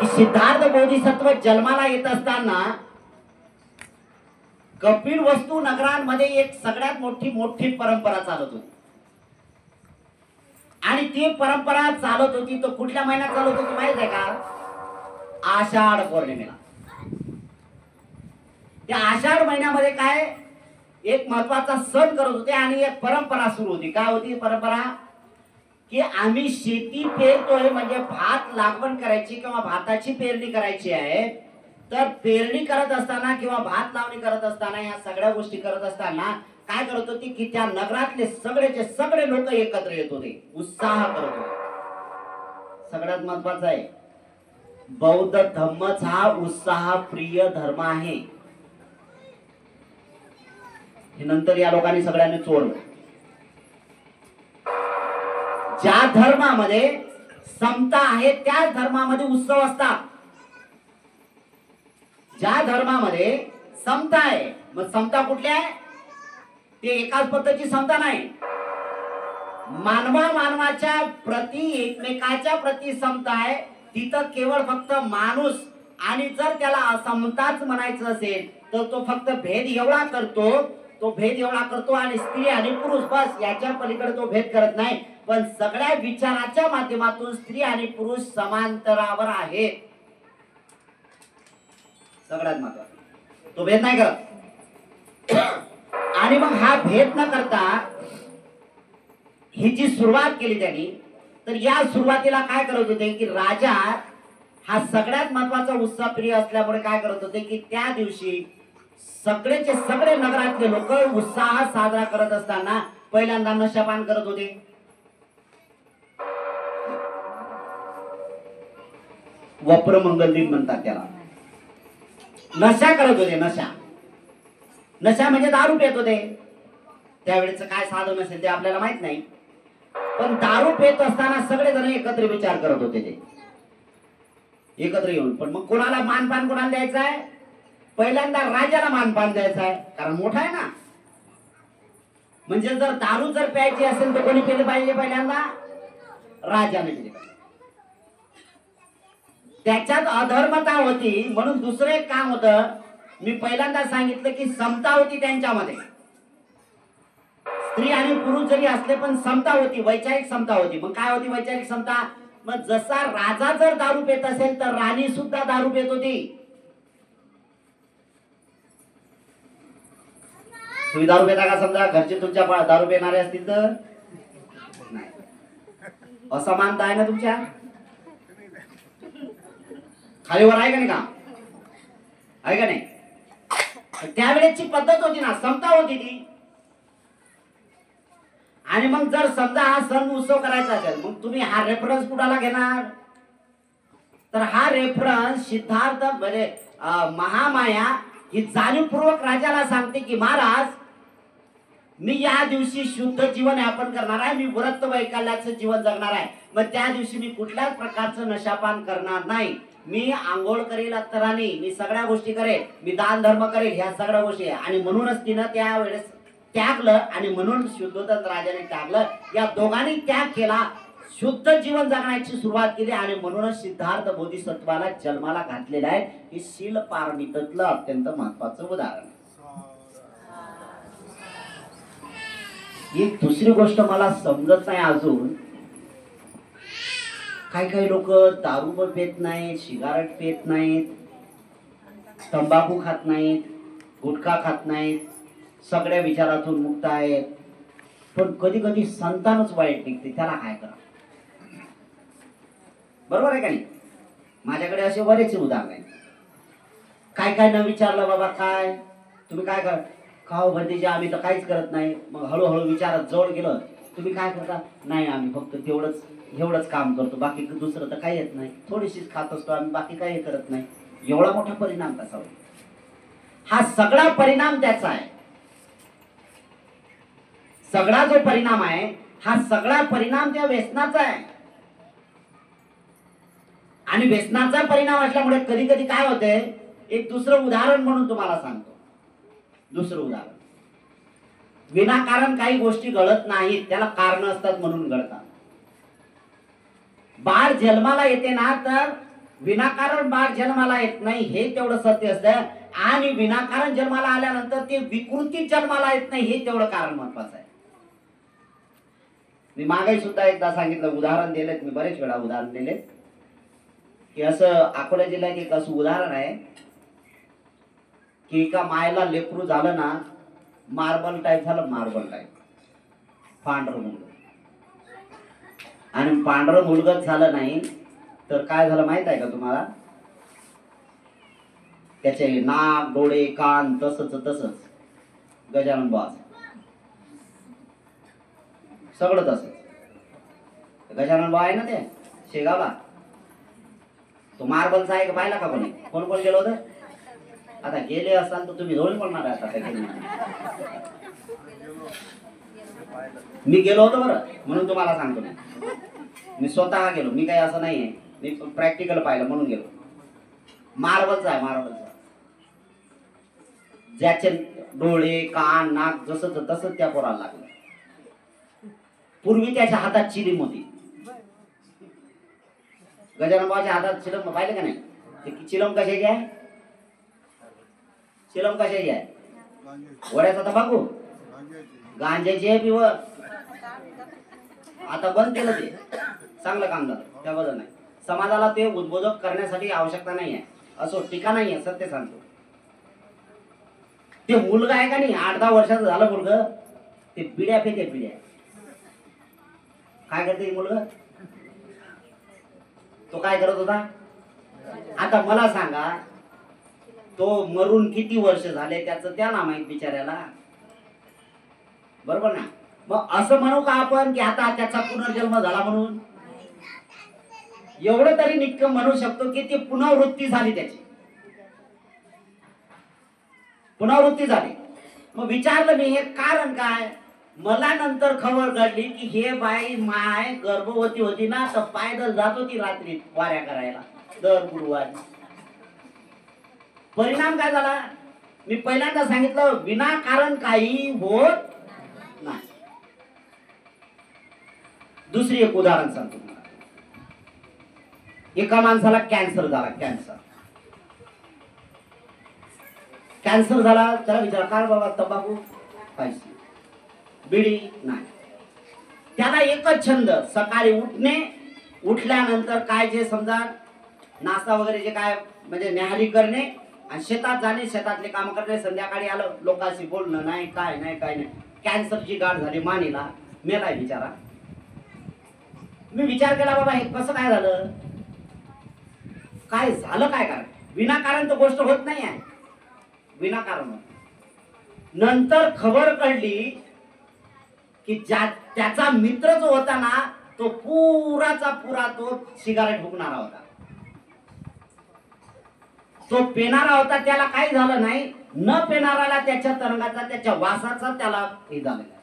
की सिद्धार्थ बोधिसत्व जन्माला येत असताना कपिलवस्तू नगरांमध्ये एक सगळ्यात मोठी परंपरा चालत होती आणि ती परंपरा चालत होती तो कुठल्या महिन्यात चालत होती माहित आहे का? आषाढ पौर्णिमेला. त्या आषाढ महिन्यामध्ये काय एक महत्वाचा सण करत होते आणि एक परंपरा सुरू होती. काय होती परंपरा? की आम्ही शेती पेरतोय म्हणजे भात लागवण करायची किंवा भाताची पेरणी करायची आहे. तर पेरणी करत असताना किंवा भात लावणी करत असताना या सगळ्या गोष्टी करत असताना काय करत होती की त्या नगरातले सगळे लोक एकत्र येत होते, उत्साह करत होते. सगळ्यात महत्वाचं आहे बौद्ध धम्मच हा उत्साह प्रिय धर्म आहे. हे नंतर या लोकांनी सगळ्यांनी चोरलं. ज्या धर्मामध्ये समता आहे त्या धर्मामध्ये उत्सव असतात. ज्या धर्मामध्ये समता आहे, मग समता कुठली आहे? ते एकाच पद्धतीची समता नाही. मानवाच्या प्रती एकमेकाच्या प्रती समता आहे. तिथं केवळ फक्त माणूस, आणि जर त्याला असमताच म्हणायचं असेल तर तो फक्त भेद एवढा करतो आणि स्त्री आणि पुरुष बस याच्या पलीकडे तो भेद करत नाही. पण सगळ्या विचाराच्या माध्यमातून स्त्री आणि पुरुष समांतरावर आहेत. सगळ्यात महत्त्वाचं तो भेद नाही करत. आणि मग हा भेद न करता ही जी सुरुवात केली त्यांनी, तर या सुरुवातीला काय करत होते की राजा हा सगळ्यात महत्वाचा उत्सव प्रिय असल्यामुळे काय करत होते की त्या दिवशी सगळेचे सगळे नगरातले लोक उत्साह साजरा करत असताना पहिल्यांदा नशापान करत होते. वप्रमंगल दिन म्हणतात त्याला. नशा करत होते. नशा म्हणजे दारू पित होते. त्यावेळेच काय साधन असेल ते आपल्याला माहित नाही, पण दारू पित असताना सगळेजण एकत्र विचार करत होते. ते एकत्र येऊन पण मग कोणाला मानपान कोणाला द्यायचं आहे? पहिल्यांदा राजाला मानपान द्यायचं आहे, कारण मोठा आहे ना. म्हणजे जर दारू जर प्यायची असेल तर कोणी पिले पाहिजे? पहिल्यांदा राजाने पिले पाहिजे. त्याच्यात अधर्मता होती म्हणून दुसरं एक काम होतं. मी पहिल्यांदा सांगितलं की समता होती त्यांच्यामध्ये. स्त्री आणि पुरुष जरी असले पण समता होती, वैचारिक समता होती. मग काय होती वैचारिक समता? मग जसा राजा जर दारू पित असेल तर राणी सुद्धा दारू पित होती. तुम्ही दारू पिता का? समजा घरचे तुमच्या दारू पिणारे असतील तर नाही. असमानता आहे ना तुमच्या खालीवर, आहे का नाही? का आहे का नाही? त्यावेळेची पद्धत होती ना, समता होती ती. आणि मग जर समजा हा सण उत्सव करायचा असेल मग तुम्ही हा रेफरन्स कुणाला घेणार? तर हा रेफरन्स सिद्धार्थ म्हणजे महामाया ही जाणीवपूर्वक राजाला सांगते की महाराज, मी या दिवशी शुद्ध जीवन यापन करणार आहे. मी व्रत वैकल्याचं जीवन जगणार आहे. मग त्या दिवशी मी कुठल्याच प्रकारचं नशापान करणार नाही. मी आंघोळ करेल अत्तराने, मी सगळ्या गोष्टी करेल, मी दान धर्म करेल, ह्या सगळ्या गोष्टी. आणि म्हणूनच तिनं त्यावेळेस त्यागलं आणि म्हणून शुद्धोदत राजाने त्यागलं. या दोघांनी त्याग केला, शुद्ध जीवन जगण्याची सुरुवात केली आणि म्हणूनच सिद्धार्थ बोधिसत्वाला जन्माला घातलेलं आहे. हे शील पारमितातलं अत्यंत महत्वाचं उदाहरण. एक दुसरी गोष्ट मला समजत नाही अजून, काही लोक दारू पण पित नाहीत, सिगारेट पित नाहीत, तंबाखू खात नाहीत, गुटखा खात नाहीत, सगळ्या विचारातून मुक्त आहेत. पण कधी कधी संतानच वाईट निघते, त्याला काय करा? बरोबर आहे का नाही? माझ्याकडे असे बरेच उदाहरण आहेत. काय न विचारलं बाबा काय तुम्ही काय करा? खाओ भरतीचे आम्ही तर काहीच करत नाही. मग हळूहळू विचारात जवळ गेलं, तुम्ही काय करता? नाही आम्ही फक्त एवढंच काम करतो, बाकी दुसरं तर काही येत नाही. थोडीशीच खात असतो आम्ही, बाकी काही करत नाही. एवढा मोठा परिणाम कसा होईल? हा सगळा परिणाम त्याचा आहे. सगळा जो परिणाम आहे हा सगळा परिणाम त्या व्यसनाचा आहे. आणि व्यसनाचा परिणाम असल्यामुळे कधी कधी काय होते, एक दुसरं उदाहरण म्हणून तुम्हाला सांगतो. दुसरं उदाहरण, विनाकारण काही गोष्टी घडत नाहीत, त्याला कारण असतात म्हणून घडतात. बाळ जन्माला येते ना, तर विनाकारण बाळ जन्माला येत नाही हे तेवढं सत्य असतं, आणि विनाकारण जन्माला आल्यानंतर ते विकृती जन्माला येत नाही हे तेवढं कारण महत्वाचं आहे. मी मागे सुद्धा एकदा सांगितलं, उदाहरण दिलेत मी, बरेच वेळा उदाहरण दिले की असं अकोला जिल्ह्यात एक असं उदाहरण आहे की एका मायला लेकरू झालं ना, मार्बल टाईप झालं, मार्बल टाईप पांढरं मुलग. आणि पांढरं मुलगच झालं नाही तर काय झालं माहित आहे का तुम्हाला? त्याचे नाक, डोळे, कान तसंच गजानन बाज सगळं तसंच. गजानन बाबा आहे ना ते शेगावला, तो मार्बलचा आहे का पाहिला का कोणी? कोण कोण गेलो होतं? आता गेले असाल तर तुम्ही धोळी पडणार आहे. आता गेले मी गेलो होतो बरं, म्हणून तुम्हाला सांगतो. मी स्वतः गेलो, मी काही असं नाहीये, मी प्रॅक्टिकल पाहिलं म्हणून गेलो. मार्बलचा आहे, मार्बलचा. ज्याचे डोळे, कान, नाक जसं तसं त्या पोराला लागलं. पूर्वी त्याच्या हातात चिलीम होती. गजानन बाबाच्या हातात चिलम पाहिलं का नाही? ते चिलम कशाची आहे? चिलम कशाची आहे? वड्याचा तंबाखू, गांजाची आहे पिवळ. आता बंद केलं ते, चांगलं काम झालं, त्याबद्दल नाही. समाजाला ते उद्बोधक करण्यासाठी आवश्यकता नाही आहे, असो टीका नाही आहे, सत्य सांगतो. ते मुलगा आहे का नाही, 8-10 वर्षाचं झालं मुलगा, ते पिढ्या फेके पिढ्या. काय करते मुलगा? तो काय करत होता? आता मला सांगा, तो मरून किती वर्ष झाले त्याचं त्याला माहित बिचाऱ्याला, बरोबर ना? मग असं म्हणू का आपण की आता त्याचा पुनर्जन्म झाला म्हणून? एवढं तरी निक्कम म्हणू शकतो की ती पुनरावृत्ती झाली, त्याची पुनरावृत्ती झाली. मग विचारलं मी, हे कारण काय? मला नंतर खबर कळली की हे बाई माय गर्भवती होती ना, तर पायदल जात होती रात्री वाऱ्या करायला दर गुरुवारी. परिणाम काय झाला? मी पहिल्यांदा सांगितलं, विनाकारण काही होत नाही. दुसरी एक उदाहरण सांगतो तुम्हाला. एका माणसाला कॅन्सर झाला. कॅन्सर झाला, त्याला विचारा काय बाबा तंबाखू पाहिजे, बिडी नाही. त्याला एकच छंद, सकाळी उठणे, उठल्यानंतर काय जे समजा नाश्ता वगैरे जे काय म्हणजे न्याहारी करणे, आणि शेतात जाणे, शेतातले काम करणे, संध्याकाळी आलं लोकांशी बोलणं नाही, काय नाही. कॅन्सरची गाठ झाली मानेला, मेलाय बिचारा. मी विचार केला, बाबा हे कसं काय झालं? काय झालं काय? कारण विनाकारण तर गोष्ट होत नाही आहे, विनाकारण. नंतर खबर कळली की त्याचा मित्र जो होता ना, तो पुराचा पुरा तो सिगारेट फुकणारा होता, तो पेनारा होता. त्याला काही झालं नाही, न पेनाराला त्याच्या तरंगाचा, त्याच्या वासाचा त्याला हे झालेला.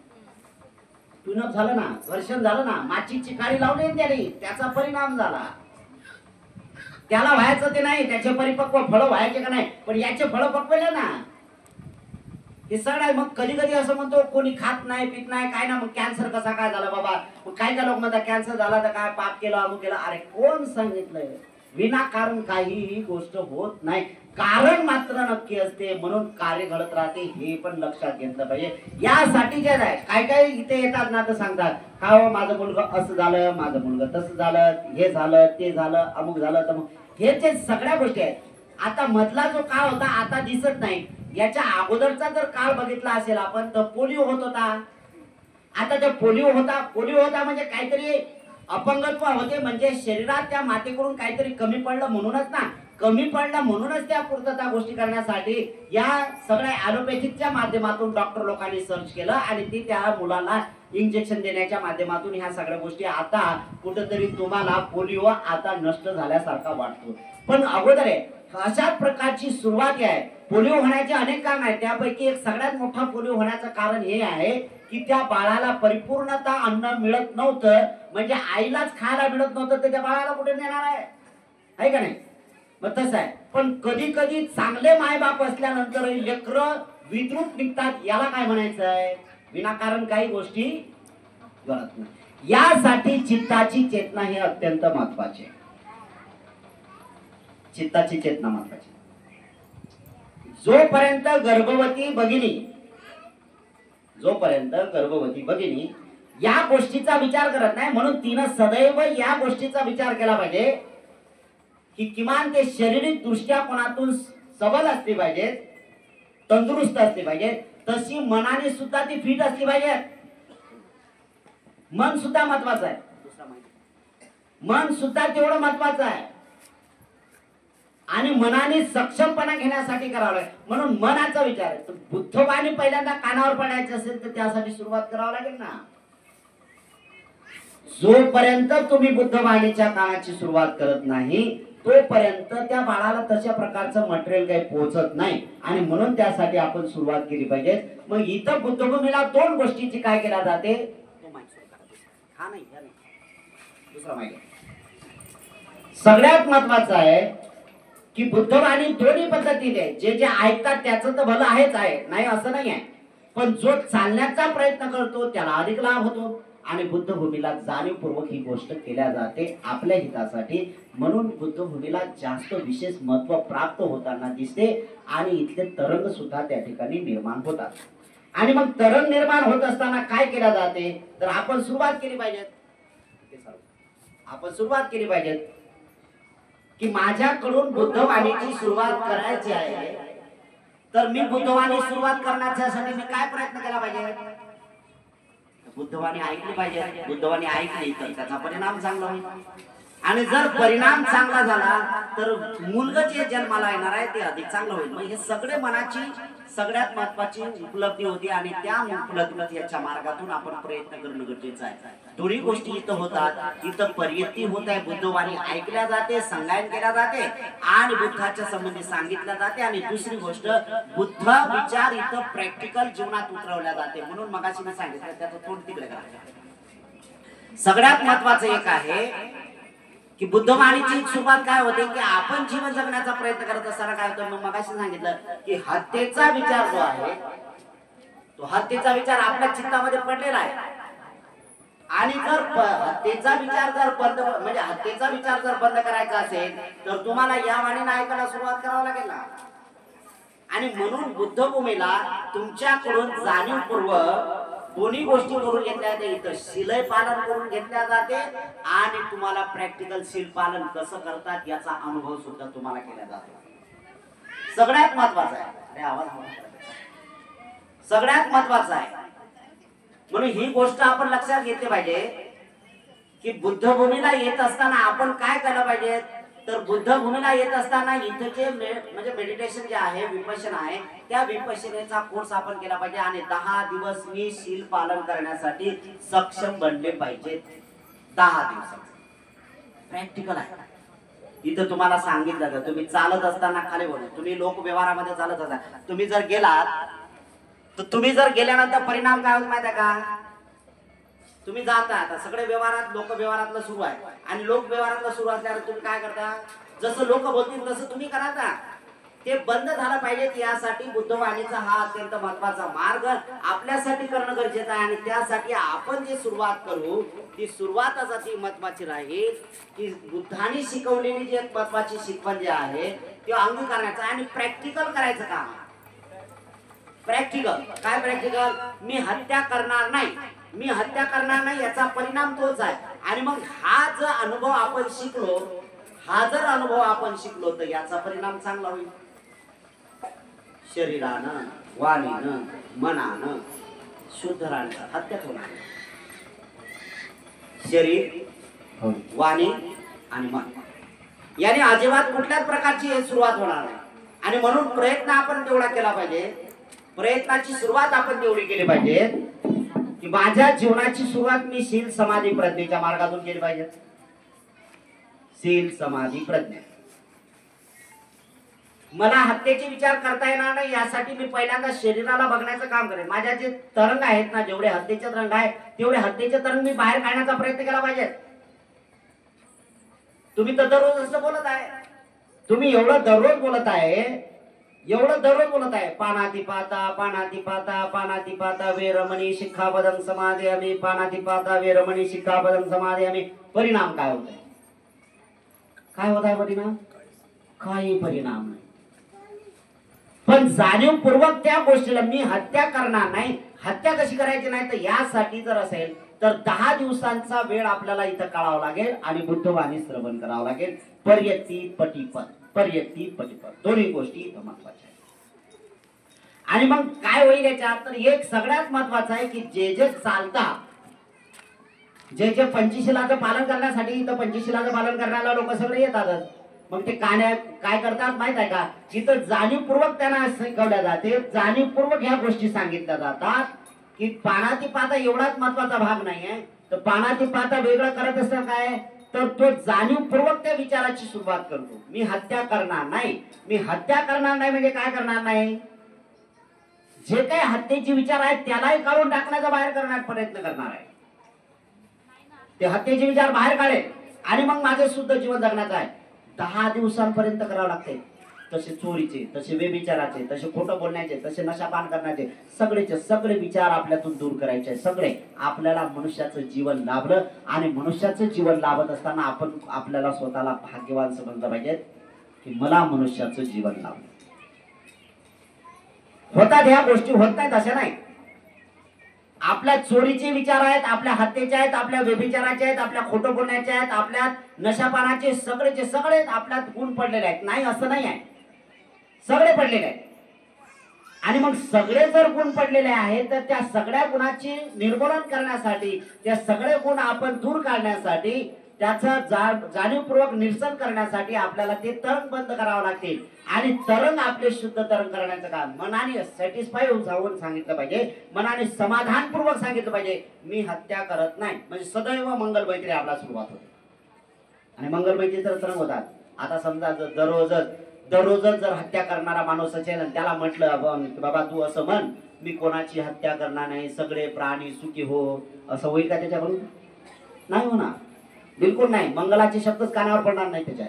ट्यूनअप झालं ना, वर्षण झालं ना, माचीची काळी लावली त्याने, त्याचा परिणाम झाला. त्याला व्हायचं ते नाही, त्याचे परिपक्व फळं व्हायचे का नाही, पण याचे फळं पकवले ना. हे सगळं. मग कधी कधी असं म्हणतो कोणी खात नाही पित नाही काय ना, मग कॅन्सर कसा काय झाला बाबा? मग काय लोक म्हणतात कॅन्सर झाला तर काय पाप केलं, अमुक केलं. अरे कोण सांगितलंय? विनाकारण काहीही गोष्ट होत नाही, कारण मात्र नक्की असते, म्हणून कार्य घडत राहते, हे पण लक्षात घेतलं पाहिजे. यासाठी जे आहे काय इथे येतात ना, तर सांगतात का हो माझं मुलगा असं झालं, माझं मुलगा तसं झालं, हे झालं ते झालं, अमुक झालं तर मग हे जे सगळ्या गोष्टी आहेत. आता मधला जो काळ होता आता दिसत नाही, याच्या अगोदरचा जर काळ बघितला असेल आपण तर पोलिओ होत होता. आता जो पोलिओ होता म्हणजे काहीतरी अपंगत्व होते, म्हणजे शरीरात त्या मातेकडून काहीतरी कमी पडलं म्हणूनच ना, कमी पडलं म्हणूनच त्या पूर्तता गोष्टी करण्यासाठी या सगळ्या ॲलोपॅथिकच्या माध्यमातून डॉक्टर लोकांनी सर्च केलं, आणि ती त्या मुलाला इंजेक्शन देण्याच्या माध्यमातून ह्या सगळ्या गोष्टी आता कुठेतरी तुम्हाला पोलिओ आता नष्ट झाल्यासारखा वाटतो. पण अगोदर आहे अशाच प्रकारची सुरुवात आहे. पोलिओ होण्याचे अनेक कारण आहेत, त्यापैकी एक सगळ्यात मोठा पोलिओ होण्याचं कारण हे आहे की त्या बाळाला परिपूर्णता अन्न मिळत नव्हतं, म्हणजे आईलाच खायला मिळत नव्हतं, तर त्या बाळाला कुठे नेणार आहे का नाही? मग तसं आहे. पण कधी कधी चांगले मायबाप असल्यानंतर लेकरं विद्रुप निघतात, याला काय म्हणायचं आहे? विनाकारण काही गोष्टी घडत नाही. यासाठी चित्ताची चेतना हे अत्यंत महत्वाचे. चित्ताची चेतना महत्वाची. जोपर्यंत गर्भवती भगिनी या गोष्टीचा विचार करत नाही, म्हणून तिनं सदैव या गोष्टीचा विचार केला पाहिजे की किमान ते शारीरिक दृष्ट्या कोणातून सबल असली पाहिजे, तंदुरुस्त असली पाहिजे, तशी मनाने सुद्धा ती फिट असली पाहिजे. मन सुद्धा महत्वाचं आहे. मन सुद्धा तेवढं महत्वाचं आहे आणि मनाने सक्षमपणा घेण्यासाठी करावं लागेल. म्हणून मनाचा विचार आहे. बुद्धवाणी पहिल्यांदा कानावर पडायचं असेल तर त्यासाठी सुरुवात करावं लागेल ना. जोपर्यंत तुम्ही बुद्धवाणीच्या कानाची सुरुवात करत नाही तोपर्यंत त्या बाळाला तशा प्रकारचं मटेरियल काही पोहोचत नाही आणि म्हणून त्यासाठी आपण सुरुवात केली पाहिजे. मग इथं बुद्धभूमीला दोन गोष्टीची काय केल्या जाते, हा नाही दुसरा माहिती. सगळ्यात महत्वाचं आहे की बुद्धवाणी दोन्ही पद्धतीने जे जे ऐकतात त्याचं तर भलं आहेच आहे, नाही असं नाही आहे, पण जो चालण्याचा प्रयत्न करतो त्याला अधिक लाभ होतो आणि बुद्धभूमीला जाणीवपूर्वक ही गोष्ट केल्या जाते आपल्या हितासाठी. म्हणून बुद्धभूमीला जास्त विशेष महत्व प्राप्त होताना दिसते आणि इथले तरंग सुद्धा त्या ठिकाणी निर्माण होतात. आणि मग तरंग निर्माण होत असताना काय केल्या जाते तर आपण सुरुवात केली पाहिजे की माझ्याकडून बुद्धवाणीची सुरुवात करायची आहे, तर मी बुद्धवाणी सुरुवात करण्यासाठी मी काय प्रयत्न केला पाहिजे, बुद्धवाणी ऐकली पाहिजे. बुद्धवाणी ऐकली तर त्याचा परिणाम चांगला होईल आणि जर परिणाम चांगला झाला तर मुलगा जे जन्माला येणार आहे ते अधिक चांगलं होईल. मग हे सगळे मनाची सगळ्यात महत्वाची उपलब्धी होती आणि त्या उपलब्धीच्या मार्गातून आपण प्रयत्न करणं गरजेचं आहे. दोन्ही गोष्टी इथं होतात. इथं पर्यती होत आहे, बुद्धवाणी ऐकल्या जाते, संगायन केल्या जाते आणि बुद्धाच्या संबंधी सांगितल्या जाते. आणि दुसरी गोष्ट बुद्ध विचार इथं प्रॅक्टिकल जीवनात उतरवल्या जाते. म्हणून मगाशी मी सांगितलं त्याचं तोंड तिकडे करा. सगळ्यात महत्वाचं एक आहे की बुद्धवाणीची सुरुवात काय होते की आपण जीवन जगण्याचा प्रयत्न करत असताना काय होतं, मग मगाशी सांगितलं की हत्येचा विचार जो आहे तो हत्येचा विचार आपल्या चित्तामध्ये पडलेला आहे आणि जर हत्येचा विचार जर बंद म्हणजे हत्येचा विचार जर बंद करायचा असेल तर तुम्हाला या वाणीने ऐकायला सुरुवात करावं लागेल ना. आणि म्हणून बुद्धभूमीला तुमच्याकडून जाणीवपूर्वक दोन्ही गोष्टी करून घेतल्या जाते. इथं शिलय पालन करून घेतल्या जाते आणि तुम्हाला प्रॅक्टिकल शील पालन कसं करतात याचा अनुभव सुद्धा तुम्हाला केला जातो. सगळ्यात महत्वाचा आहे, अरे आवाज सगळ्यात महत्वाचा आहे. म्हणून ही गोष्ट आपण लक्षात घेतली पाहिजे की बुद्धभूमीला येत असताना आपण काय केलं पाहिजे, तर बुद्धभूमीला येत असताना इथं जे म्हणजे मेडिटेशन जे आहे, विपश्यना आहे, त्या विपश्यनेचा कोर्स आपण केला पाहिजे आणि 10 दिवस मी शील पालन करण्यासाठी सक्षम बनले पाहिजे. 10 दिवस प्रॅक्टिकल आहे. इथं तुम्हाला सांगितलं जातं तुम्ही चालत असताना खाली बोला, तुम्ही लोक व्यवहारामध्ये चालत असता, तुम्ही जर गेलात तर तुम्ही जर गेल्यानंतर परिणाम काय होत माहिती आहे का, तुम्ही जाता आता सगळे व्यवहारात लोक व्यवहारातलं सुरू आहे आणि लोक व्यवहारातलं सुरू असल्यावर तुम्ही काय करता, जसं लोक बोलतील तसं तुम्ही करायचा. ते बंद झालं पाहिजे. यासाठी बुद्धवाणीचा हा अत्यंत महत्वाचा मार्ग आपल्यासाठी करणं गरजेचं आहे आणि त्यासाठी आपण जे सुरुवात करू ती सुरुवातच अति महत्वाची राहील की बुद्धांनी शिकवलेली जी महत्वाची शिकवण जी आहे ती अंगीकारण्याचं आणि प्रॅक्टिकल करायचं काम. प्रॅक्टिकल काय, प्रॅक्टिकल मी हत्या करणार नाही याचा परिणाम तोच आहे. आणि मग हा जर अनुभव आपण शिकलो तर याचा परिणाम चांगला होईल. शरीरानं, वाणीनं, मनानं शुद्ध राहण्याचा हत्या होणार. शरीर, वाणी आणि मन याने अजिबात कुठल्याच प्रकारची सुरुवात होणार नाही. आणि म्हणून प्रयत्न आपण तेवढा केला पाहिजे. प्रयत्नाची सुरुवात आपण तेवढी केली पाहिजे की माझ्या जीवनाची सुरुवात मी शील समाधी प्रज्ञेच्या मार्गातून केली पाहिजे. शील समाधी प्रज्ञा. मला हत्येचे विचार करता येणार नाही यासाठी मी पहिल्यांदा शरीराला बघण्याचं काम करेन. माझ्या जे तरंग आहेत ना, जेवढे हत्येचे तरंग आहेत तेवढे हत्येचे तरंग मी बाहेर काढण्याचा प्रयत्न केला पाहिजे. तुम्ही तर दररोज असं बोलत आहे, तुम्ही एवढं दररोज बोलत आहे पानातिपाता वेरमणी शिखापदं समादयामि, पानातिपाता वेरमणी शिखापदं समादयामि. परिणाम काय होत आहे परिणाम काही परिणाम नाही. पण जाणीवपूर्वक त्या गोष्टीला मी हत्या करणार नाही, हत्या कशी करायची नाही, तर यासाठी जर असेल तर 10 दिवसांचा वेळ आपल्याला इथं काढावा लागेल आणि बुद्धवाणी श्रवण करावं लागेल. पर्यती पटिपद, पर्यती पटिपद दोन्ही गोष्टी इथं महत्वाच्या आहेत. आणि मग काय होईल याच्यात, तर एक सगळ्यात महत्वाचं आहे की जे जे चालतात, जे जे पंचशीलाचं पालन करण्यासाठी, इथं पंचशीलाचं पालन करणाऱ्या लोक सगळे येतातच. मग ते काय करतात माहित आहे का, इथं जाणीवपूर्वक त्यांना शिकवल्या जाते, जाणीवपूर्वक ह्या गोष्टी सांगितल्या जातात की पानाती पाता एवढाच महत्वाचा भाग नाहीये. तर पानाती पाता वेगळं करत असतं काय, तर तो जाणीवपूर्वक त्या विचाराची सुरुवात करतो. मी हत्या करणार नाही. मी हत्या करणार नाही म्हणजे काय करणार नाही, जे काही हत्येचे विचार आहेत त्यालाही काढून टाकण्याचा, बाहेर करण्याचा प्रयत्न करणार आहे. ते हत्येचे विचार बाहेर काढेल आणि मग माझे शुद्ध जीवन जगण्याचं आहे. 10 दिवसांपर्यंत करावं लागते. तसे चोरीचे, तसे व्यभिचाराचे, तसे खोटं बोलण्याचे, तसे नशापान करण्याचे सगळेचे सगळे विचार आपल्यातून दूर करायचे. सगळे आपल्याला मनुष्याचं जीवन लाभलं आणि मनुष्याचं जीवन लाभत असताना आपण आपल्याला स्वतःला भाग्यवान समजलं पाहिजे की मला मनुष्याचं जीवन लाभलं. होतात ह्या गोष्टी, होत नाहीत अशा नाही. आपल्या चोरीचे विचार आहेत, आपल्या हत्येचे आहेत, आपल्या व्यभिचाराचे आहेत, आपल्या खोटं बोलण्याचे आहेत, आपल्या नशापानाचे सगळेचे सगळे आपल्यात गुण पडलेले आहेत. नाही असं नाही आहे, सगळे पडलेले आहेत. आणि मग सगळे जर गुण पडलेले आहेत तर त्या सगळ्या गुणाची निर्मूलन करण्यासाठी, त्या सगळे गुण आपण दूर काढण्यासाठी, त्याचं जाणीवपूर्वक निरसन करण्यासाठी आपल्याला ते तरंग बंद करावं लागतील. आणि तरंग आपले शुद्ध तरंग करण्याचं काम मनाने सॅटिस्फाय जाऊन सांगितलं पाहिजे, मनाने समाधानपूर्वक सांगितलं पाहिजे मी हत्या करत नाही. म्हणजे सदैव मंगल मैत्री आपला सुरुवात होते आणि मंगल मैत्रीचे तरंग होतात. आता समजा दररोजच जर हत्या करणारा माणूस असेल आणि त्याला म्हटलं बाबा तू असं म्हण मी कोणाची हत्या करणार नाही, सगळे प्राणी सुखी हो, असं होईल का त्याच्याकडून? नाही होणार, बिलकुल नाही. मंगलाचे शब्दच कानावर पडणार नाही त्याच्या.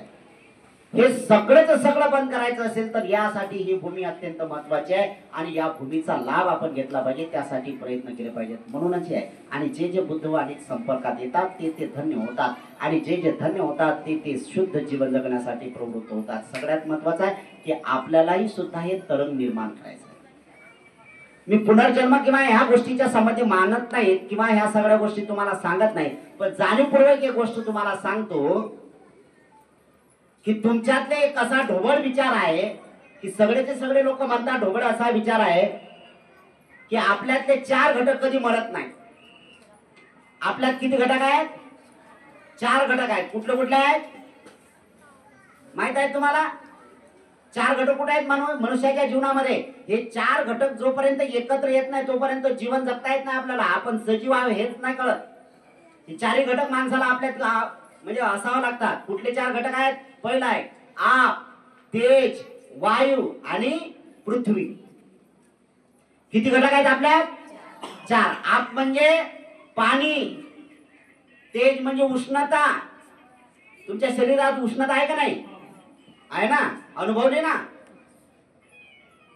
हे सगळंच सगळं बंद करायचं असेल तर यासाठी ही भूमी अत्यंत महत्वाची आहे आणि या भूमीचा लाभ आपण घेतला पाहिजे, त्यासाठी प्रयत्न केले पाहिजेत. म्हणूनच आहे. आणि जे जे बुद्धवाणीत संपर्कात येतात ते धन्य होतात आणि जे जे धन्य होतात ते शुद्ध जीवन जगण्यासाठी प्रवृत्त होतात. सगळ्यात महत्वाचं आहे की आपल्यालाही सुद्धा हे तरंग निर्माण करायचं. मी पुनर्जन्म किंवा ह्या गोष्टीच्या संबंधी मानत नाहीत किंवा ह्या सगळ्या गोष्टी तुम्हाला सांगत नाही, पण जाणीवपूर्वक एक गोष्ट तुम्हाला सांगतो की तुमच्यातले एक असा ढोबळ विचार आहे की सगळेचे सगळे लोक म्हणतात ढोबळ असा विचार आहे की आपल्यातले 4 घटक कधी मरत नाही. आपल्यात किती घटक आहेत? 4 घटक आहेत. कुठले कुठले आहेत माहित आहे तुम्हाला? 4 घटक कुठे आहेत मनुष्याच्या जीवनामध्ये? हे 4 घटक जोपर्यंत एकत्र येत नाही तोपर्यंत जीवन जगता येत नाही आपल्याला. आपण सजीव आहे हेच नाही कळत. हे 4 घटक माणसाला आपल्यात म्हणजे असावं लागतात. कुठले 4 घटक आहेत? पहिला आहे आप, तेज, वायू आणि पृथ्वी. किती घटक आहेत आपल्यात? 4. आप म्हणजे पाणी, तेज म्हणजे उष्णता. तुमच्या शरीरात उष्णता आहे का नाही? आहे ना, अनुभवले ना.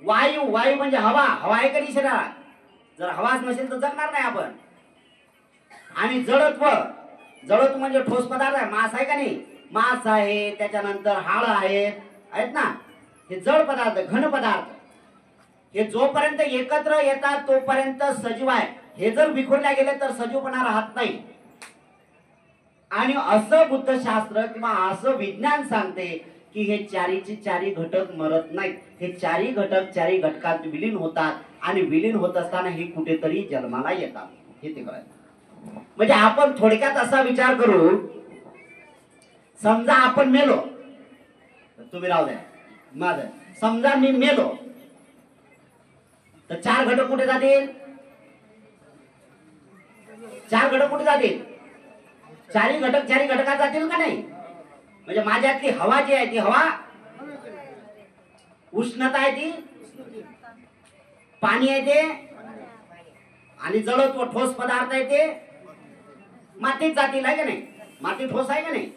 वायू, वायू म्हणजे हवा, हवा आहे का नाही शरीरात? जर हवाच नसेल तर जगणार नाही आपण. आणि जडत्व, जडत्व म्हणजे ठोस पदार्थ आहे. मांस आहे का नाही? मांस आहे, त्याच्यानंतर हाड आहेत ना, हे जड पदार्थ, घन पदार्थ. हे जोपर्यंत एकत्र येतात तोपर्यंत सजीव आहे. हे जर विखुरल्या गेले तर सजीवपणा राहत नाही. आणि असं बुद्धशास्त्र किंवा असं विज्ञान सांगते की हे 4चे घटक मरत नाहीत. हे 4 घटक 4 घटकात विलीन होतात आणि विलीन होत असताना हे कुठेतरी जन्माला येतात. हे ते कळायचं. म्हणजे आपण थोडक्यात असा विचार करू, समजा आपण मेलो, तुम्ही राहू द्या माझं, समजा मी मेलो तर 4 घटक कुठे जातील? 4 घटक कुठे जातील? 4 घटक 4 घटकात जातील का नाही? म्हणजे माझ्यातली हवा जी आहे ती हवा, उष्णता आहे ती, पाणी आहे ते, आणि जडत्व ठोस पदार्थ आहे ते मातीत जातील आहे का नाही? माती ठोस आहे का नाही?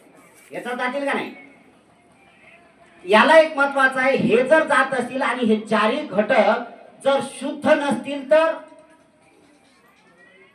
याचा जातील का नाही? याला एक महत्वाचं आहे. हे जर जात असतील आणि हे 4 घटक जर शुद्ध नसतील तर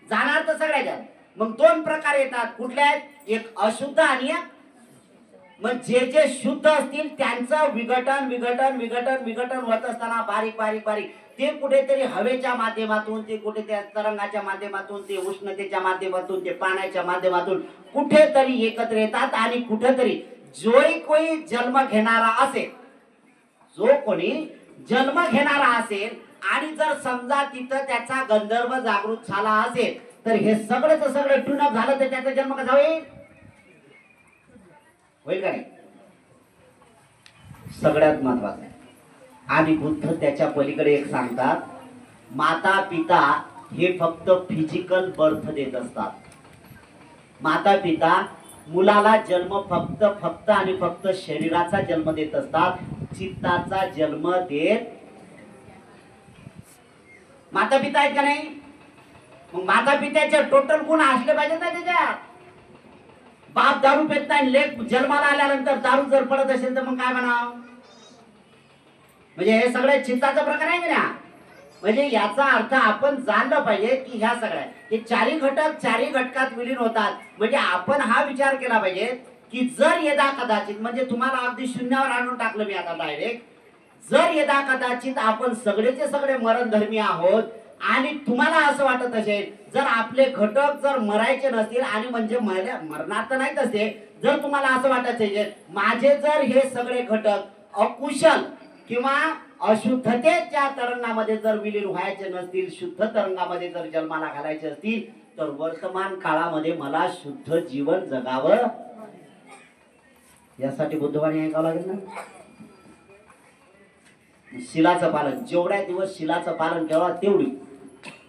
जाणार तर सगळ्याच्यात. मग 2 प्रकार येतात. कुठले आहेत? एक अशुद्ध आणि एक मग जे जे शुद्ध असतील त्यांचं विघटन विघटन विघटन विघटन होत असताना बारीक बारीक बारीक ते कुठेतरी हवेच्या माध्यमातून, ते कुठे त्या तरंगाच्या माध्यमातून, ते उष्णतेच्या माध्यमातून, ते पाण्याच्या माध्यमातून कुठेतरी एकत्र येतात आणि कुठेतरी जो कोणी जन्म घेणारा असेल, जो कोणी जन्म घेणारा असेल आणि जर समजा तिथं त्याचा गंधर्व जागृत झाला असेल तर हे सगळंच सगळं ट्यूनअप झालं तर त्याचा जन्म कसा होईल? होईल का नाही? सगळ्यात महत्वाचं आहे. आणि बुद्ध त्याच्या पलीकडे एक सांगतात, माता पिता हे फक्त फिजिकल बर्थ देत असतात. माता पिता मुलाला जन्म फक्त फक्त आणि फक्त शरीराचा जन्म देत असतात, चित्ताचा जन्म देत. माता पिता आहेत का नाही? मग माता पित्याचे टोटल गुण असले पाहिजेत ना त्याच्यात. बाप दारू पेत नाही, लेक जन्माला आल्यानंतर दारू जर पडत असेल तर मग काय म्हणावं? म्हणजे हे सगळे चित्ताचा प्रकार आहे ना. म्हणजे याचा अर्थ आपण जाणलं पाहिजे की ह्या सगळ्या हे चारी घटक चारी घटकात विलीन होतात. म्हणजे आपण हा विचार केला पाहिजे की जर यदा कदाचित, म्हणजे तुम्हाला अगदी शून्यावर आणून टाकलं मी आता डायरेक्ट, जर यदा कदाचित आपण सगळेचे सगळे मरणधर्मी आहोत आणि तुम्हाला असं वाटत असेल जर आपले घटक जर मरायचे नसतील आणि म्हणजे मरणार तर नाहीत असे, जर तुम्हाला असं वाटत असेल माझे जर हे सगळे घटक अकुशल किंवा अशुद्धतेच्या तरंगामध्ये जर विलीन व्हायचे नसतील, शुद्ध तरंगामध्ये जर जन्माला घालायचे असतील तर वर्तमान काळामध्ये मला शुद्ध जीवन जगावं, यासाठी बुद्धवाणी ऐकावं लागेल ना. शिलाचं पालन, जेवढ्या दिवस शिलाचं पालन केव्हा तेवढी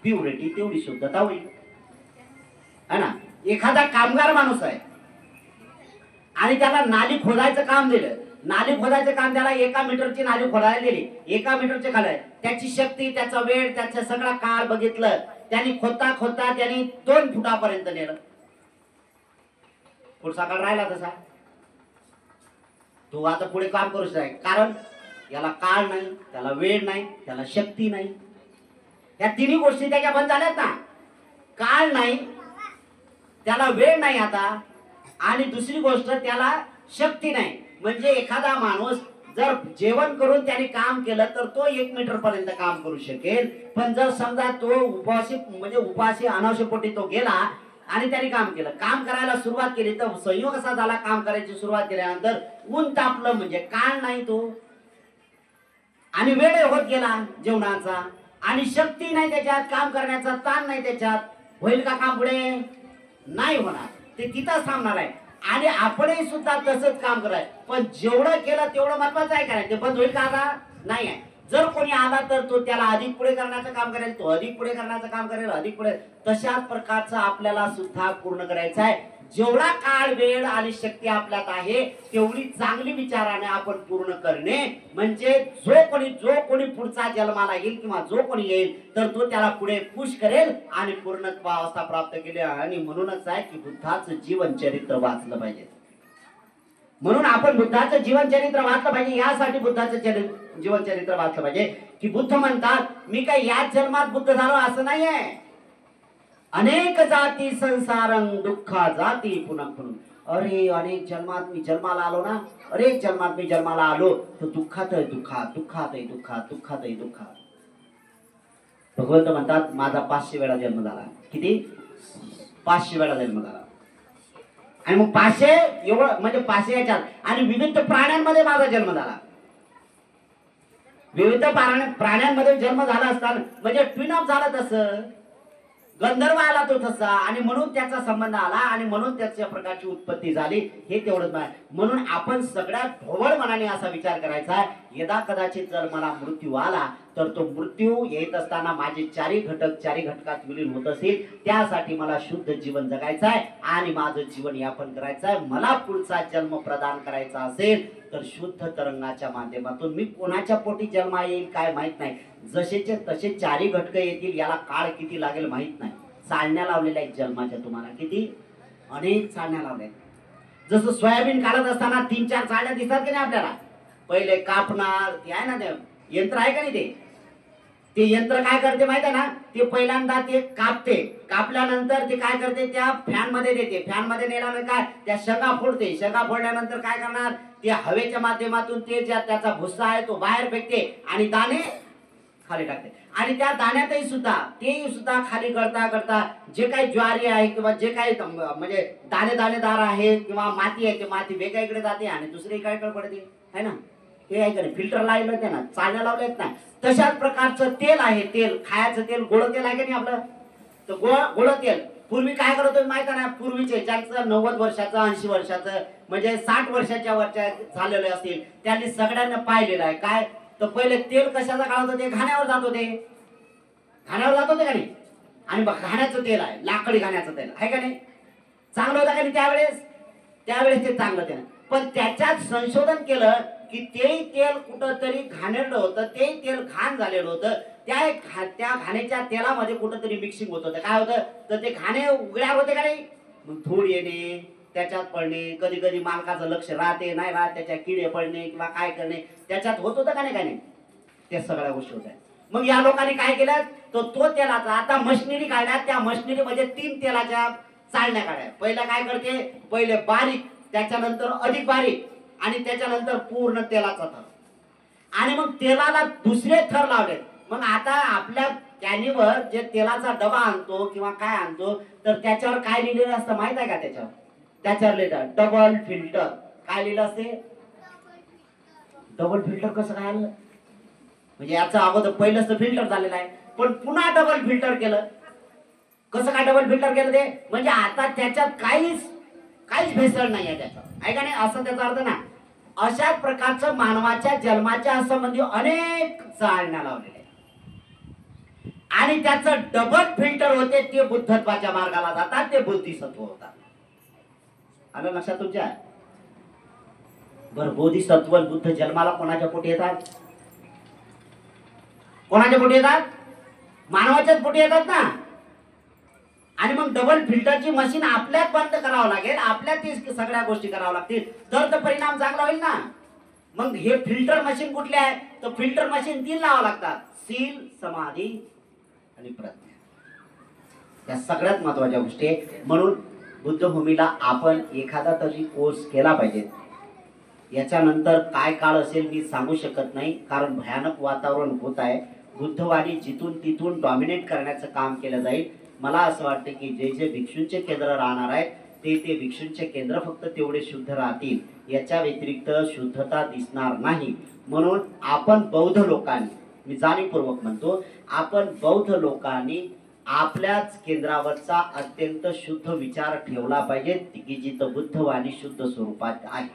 प्युरिटी, तेवढी शुद्धता होईल, है ना. एखादा कामगार माणूस आहे आणि त्याला नाली खोदायचं काम दिलं, नाली खोदायचं काम त्याला 1 मीटरची नाली खोदायला दिली, 1 मीटरचे खाली, त्याची शक्ती, त्याचा वेळ, त्याचा सगळा काळ बघितलं, त्यांनी खोदता खोदता त्यांनी 2 फुटापर्यंत नेलं. पुढचा काळ राहिला तसा, तो आता पुढे काम करू शकतो. कारण याला काळ नाही, त्याला वेळ नाही, त्याला शक्ती नाही. या तिन्ही गोष्टी त्याच्या बंद झाल्यात ना. काळ नाही, त्याला वेळ नाही आता, आणि दुसरी गोष्ट त्याला शक्ती नाही. म्हणजे एखादा माणूस जर जेवण करून त्याने काम केलं तर तो 1 मीटर पर्यंत काम करू शकेल. पण जर समजा तो उपाशी, म्हणजे उपाशी अनावश्यकपोटी तो गेला आणि त्याने काम केलं, काम करायला सुरुवात केली तर संयोग असा झाला, काम करायची सुरुवात केल्यानंतर ऊन तापलं, म्हणजे काळ नाही तो, आणि वेळ होत गेला जेवणाचा, आणि शक्ती नाही त्याच्यात, काम करण्याचा ताण नाही त्याच्यात, होईल का काम पुढे? नाही होणार, ते तिथंच थांबणार आहे. आणि आपणही सुद्धा तसंच काम करायचं. पण जेवढं केलं तेवढं महत्वाचं आहे का? ते बंद होईल का आता? नाही आहे. जर कोणी आला तर तो त्याला अधिक पुढे करण्याचं काम करेल, तो अधिक पुढे करण्याचं काम करेल, अधिक पुढे. तशाच प्रकारचं आपल्याला सुद्धा पूर्ण करायचं आहे. जेवढा काळ, वेळ आणि शक्ती आपल्यात आहे तेवढी चांगली विचाराने आपण पूर्ण करणे, म्हणजे जो कोणी पुढचा जन्माला येईल किंवा जो कोणी येईल तर तो त्याला पुढे पुश करेल आणि पूर्णत्वावस्था प्राप्त केली. आणि म्हणूनच आहे की बुद्धाचं जीवन चरित्र वाचलं पाहिजे. म्हणून आपण बुद्धाचं जीवन चरित्र वाचलं पाहिजे. यासाठी बुद्धाचं जीवन चरित्र वाचलं पाहिजे की बुद्ध म्हणतात मी काय याच जन्मात बुद्ध झालो असं नाही आहे. अनेक जाती संसारं दुःखा जाती पुन्हा पुन्हा. अरे अनेक जन्मात मी जन्माला आलो ना, अनेक जन्मात मी जन्माला आलो तर दुःखात आहे दुःखात, दुःखात आहे दुःखात, दुःखात आहे दुःखात. भगवंत म्हणतात माझा 500 वेळा जन्म झाला. किती? 500 वेळा जन्म झाला. आणि मग 500 एवढं म्हणजे 500 याच्यात, आणि विविध प्राण्यांमध्ये माझा जन्म झाला. विविध प्राण्यांमध्ये जन्म झाला असताना म्हणजे ट्विन अप झाला, तसं गंधर्व आला तो तसा, आणि म्हणून त्याचा संबंध आला आणि म्हणून त्याच्या प्रकारची उत्पत्ती झाली. हे तेवढंच नाही. म्हणून आपण सगळ्यात ढोबळ मनाने असा विचार करायचा, यदा कदाचित जर मला मृत्यू आला तर तो मृत्यू येत असताना माझे चारी घटकात विलीन होत असेल, त्यासाठी मला शुद्ध जीवन जगायचं आहे आणि माझं जीवन यापन करायचं आहे. मला पुढचा जन्म प्रदान करायचा असेल तर शुद्ध तरंगाच्या माध्यमातून. मी कोणाच्या पोटी जन्म येईल काय माहित नाही, जसेचे तसे चारी घटक येतील, याला काळ किती लागेल माहित नाही. चालण्या लावलेल्या आहेत जन्माच्या, तुम्हाला किती अनेक चालण्या लावल्या. जसं सोयाबीन काढत असताना 3-4 चालण्या दिसतात की नाही आपल्याला, पहिले कापणार ते आहे ना, ते यंत्र आहे का नाही, ते ते यंत्र काय करते माहिती आहे ना, ते पहिल्यांदा ते कापते, कापल्यानंतर ते काय करते, त्या फॅन मध्ये देते, फॅन मध्ये नेल्यानंतर काय त्या शेंगा फोडते, शेंगा फोडल्यानंतर काय करणार, ते हवेच्या माध्यमातून ते ज्या त्याचा भुस्सा आहे तो बाहेर फेकते आणि दाणे खाली टाकते. आणि त्या दाण्यातही सुद्धा तेही सुद्धा खाली करता करता जे काही ज्वारी आहे किंवा जे काही म्हणजे दाणे दाणेदार आहे किंवा माती आहे, ते माती वेगळ्या इकडे जाते आणि दुसरी इकडे पडते, है ना. हे आहे का नाही, फिल्टर लावलं ते ना, चालण्या लावलेत ना. तशाच प्रकारचं तेल आहे, तेल खायचं तेल, गोड तेल आहे का नाही आपलं, तर गोड तेल पूर्वी काय करत होते माहिती आहे ना, पूर्वीचे ज्यांचं 90 वर्षाचं 80 वर्षाचं म्हणजे 60 वर्षाच्या वरच्या झालेले असतील त्यांनी सगळ्यांना पाहिलेलं आहे. काय तर पहिले तेल कशाचा काढत होते, घाण्यावर जात होते, घाण्यावर जात होते का नाही. आणि मग घाण्याचं तेल आहे, लाकडी घाण्याचं तेल आहे का नाही, चांगलं होतं का नाही त्यावेळेस, त्यावेळेस ते चांगलं तेल. पण त्याच्यात संशोधन केलं की तेही तेल कुठंतरी घाणेरडं होतं, तेही तेल घाण झालेलं होतं. त्या घाण्याच्या तेलामध्ये कुठंतरी मिक्सिंग होत होतं. काय होतं तर ते घाणे उघड्यावर होते का नाही, मग धूळ येणे, त्याच्यात पडणे, कधी कधी मालकाचं लक्ष राहते नाही राहत, त्याच्या किडे पडणे किंवा काय करणे त्याच्यात होत होतं का नाही, काय नाही, त्या सगळ्या गोष्टी होत्या. मग या लोकांनी काय केलं, तो तेलाचा आता मशिनरी काढल्या, त्या मशिनरी मध्ये 3 तेलाच्या चाळण्या काढल्या. पहिला काय करते, पहिले बारीक, त्याच्यानंतर अधिक बारीक आणि त्याच्यानंतर पूर्ण तेलाचा थर, आणि मग तेलाला दुसरे थर लावले. मग आता आपल्या कॅनीवर जे तेलाचा डबा आणतो किंवा काय आणतो तर त्याच्यावर काय लिहिलेलं असतं माहित आहे का, त्याच्यावर लिहिलं डबल फिल्टर. काय लिहिलं असते, डबल फिल्टर. कसं काय आलं म्हणजे याचा अगोदर पहिलंच फिल्टर झालेलं आहे पण पुन्हा डबल फिल्टर केलं. कसं काय डबल फिल्टर केलं ते, म्हणजे आता त्याच्यात काहीच भेसळ नाही आहे त्याच्यात, आहे का नाही, असं त्याचा अर्थ ना. अशा प्रकारचं मानवाच्या जन्माच्या संबंधी अनेक चालण्या लावलेल्या आणि त्याचं डबल फिल्टर होते, ते बुद्धत्वाच्या मार्गाला जातात, ते बोधिसत्व होतात. आलं लक्षात तुमच्या. बरं, बोधिसत्व बुद्ध जन्माला कोणाच्या पोटी येतात, कोणाच्या पोटी येतात, मानवाच्याच पोटी येतात ना. आणि मग डबल फिल्टरची मशीन आपल्यात बंद करावं लागेल, आपल्यात सगळ्या गोष्टी कराव्या लागतील तर परिणाम चांगला होईल ना. मग हे फिल्टर मशीन कुठले आहे तर फिल्टर मशीन 3 लावावं लागतात, सील, समाधी आणि प्रज्ञा. या सगळ्यात महत्वाच्या गोष्टी आहे. म्हणून बुद्धभूमीला आपण एखादा तरी कोर्स केला पाहिजे. याच्यानंतर काय काळ असेल मी सांगू शकत नाही, कारण भयानक वातावरण होत आहे. बुद्धवाणी जिथून तिथून डॉमिनेट करण्याचं काम केलं जाईल. मला असं वाटतं की जे जे भिक्षूंचे केंद्र राहणार आहेत ते भिक्षूंचे केंद्र फक्त तेवढे शुद्ध राहतील, याच्या व्यतिरिक्त शुद्धता दिसणार नाही. म्हणून आपण बौद्ध लोकांनी, मी जाणीवपूर्वक म्हणतो, आपण बौद्ध लोकांनी आपल्याच केंद्रावरचा अत्यंत शुद्ध विचार ठेवला पाहिजे की जिथं बुद्धवाणी शुद्ध स्वरूपात आहे.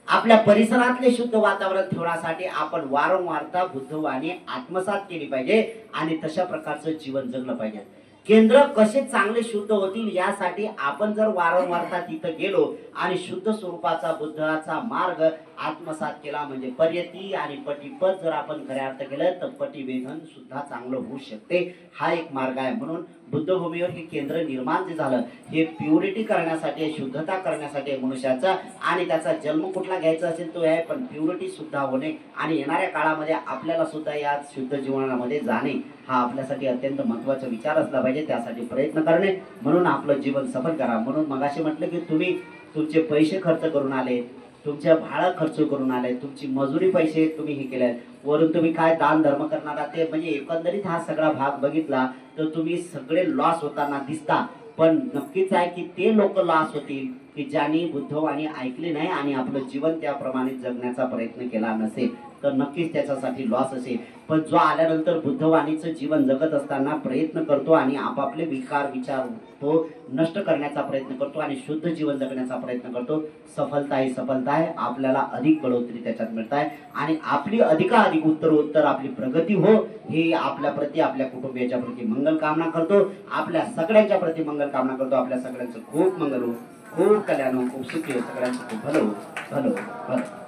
आपल्या परिसरातले शुद्ध वातावरण ठेवण्यासाठी आपण वारंवारता बुद्धवाणी आत्मसात केली पाहिजे आणि तशा प्रकारचं जीवन जगलं पाहिजे. केंद्र कसे चांगले शुद्ध होतील यासाठी आपण जर वारंवारता तिथं गेलो आणि शुद्ध स्वरूपाचा बुद्धाचा मार्ग आत्मसात केला म्हणजे पर्यती आणि पटीपद जर आपण खऱ्या अर्थ केलं तर पटीवेधन सुद्धा चांगलं होऊ शकते. हा एक मार्ग आहे. म्हणून बुद्धभूमीवर हे केंद्र निर्माण जे झालं हे प्युरिटी करण्यासाठी, शुद्धता करण्यासाठी मनुष्याचा, आणि त्याचा जन्म कुठला घ्यायचा असेल तो आहे, पण प्युरिटी सुद्धा होणे आणि येणाऱ्या काळामध्ये आपल्याला सुद्धा या शुद्ध जीवनामध्ये जाणे हा आपल्यासाठी अत्यंत महत्त्वाचा विचार असला पाहिजे. त्यासाठी प्रयत्न करणे, म्हणून आपलं जीवन सफल करा. म्हणून मगाशी म्हटलं की तुम्ही तुमचे पैसे खर्च करून आले, तुमच्या भाडं खर्च करून आले, तुमची मजुरी पैसे तुम्ही हे केले, वरून तुम्ही काय दान धर्म करणार ते, म्हणजे एकंदरीत हा सगळा भाग बघितला तर तुम्ही सगळे लॉस होताना दिसता. पण नक्कीच आहे की ते लोक लॉस होतील की ज्यांनी बुद्धवाणी ऐकली नाही आणि आपलं जीवन त्याप्रमाणे जगण्याचा प्रयत्न केला नसेल, तर नक्कीच त्याच्यासाठी लॉस असेल. पण जो आल्यानंतर बुद्धवाणीचं जीवन जगत असताना प्रयत्न करतो आणि आपापले विचार तो नष्ट करण्याचा प्रयत्न करतो आणि शुद्ध जीवन जगण्याचा प्रयत्न करतो, सफलता ही सफलता आहे. आपल्याला अधिक बढोतरी त्याच्यात मिळत आहे आणि आपली अधिकाधिक उत्तरोत्तर आपली प्रगती हो, हे आपल्या प्रती, आपल्या कुटुंबियाच्या प्रती मंगल कामना करतो. आपल्या सगळ्यांच्या प्रती मंगल कामना करतो. आपल्या सगळ्यांचं खूप मंगल हो, खूप कल्याण हो, खूप सुखी हो, सगळ्यांचं खूप भलं हो, भलं हो, भलं.